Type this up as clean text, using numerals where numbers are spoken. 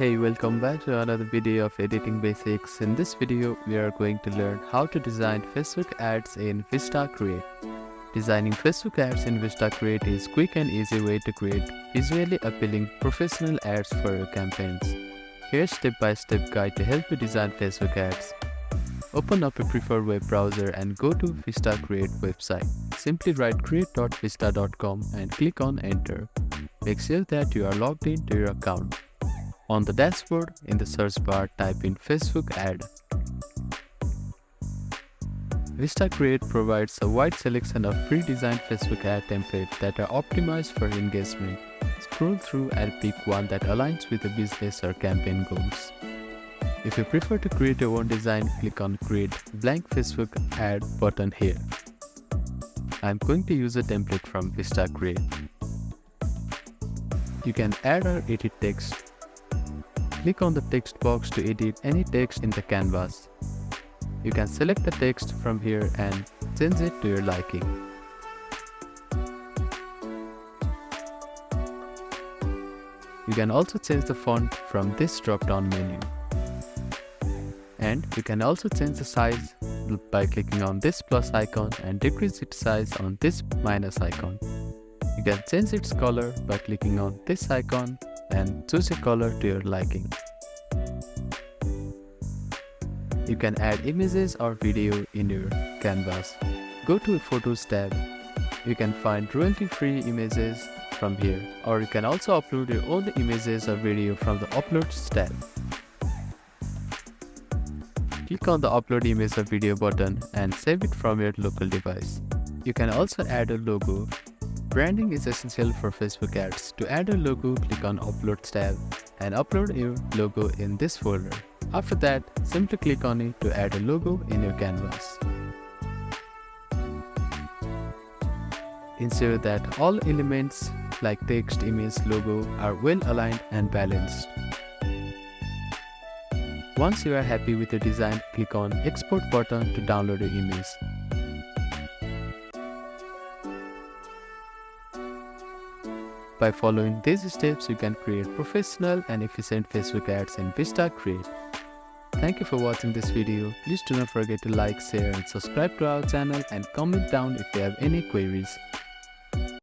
Hey, welcome back to another video of editing basics. In this video, we are going to learn how to design Facebook ads in VistaCreate. Designing Facebook ads in VistaCreate is a quick and easy way to create visually appealing professional ads for your campaigns. Here's a step-by-step guide to help you design Facebook ads. Open up a preferred web browser and go to VistaCreate website. Simply write create.vista.com and click on enter. Make sure that you are logged into your account. On the dashboard, in the search bar, type in Facebook ad. VistaCreate provides a wide selection of pre-designed Facebook ad templates that are optimized for engagement. Scroll through and pick one that aligns with the business or campaign goals. If you prefer to create your own design, click on Create Blank Facebook Ad button here. I'm going to use a template from VistaCreate. You can add or edit text. Click on the text box to edit any text in the canvas. You can select the text from here and change it to your liking. You can also change the font from this drop-down menu. And you can also change the size by clicking on this plus icon and decrease its size on this minus icon. You can change its color by clicking on this icon and choose a color to your liking. You can add images or video in your canvas. Go to a Photos tab. You can find royalty-free images from here, or you can also upload your own images or video from the Uploads tab. Click on the Upload Image or Video button and save it from your local device. You can also add a logo. Branding is essential for Facebook ads. To add a logo, click on Uploads tab and upload your logo in this folder. After that, simply click on it to add a logo in your canvas. Ensure that all elements like text, image, logo are well aligned and balanced. Once you are happy with your design, click on Export button to download your image. By following these steps, you can create professional and efficient Facebook ads in VistaCreate. Thank you for watching this video. Please do not forget to like, share and subscribe to our channel and comment down if you have any queries.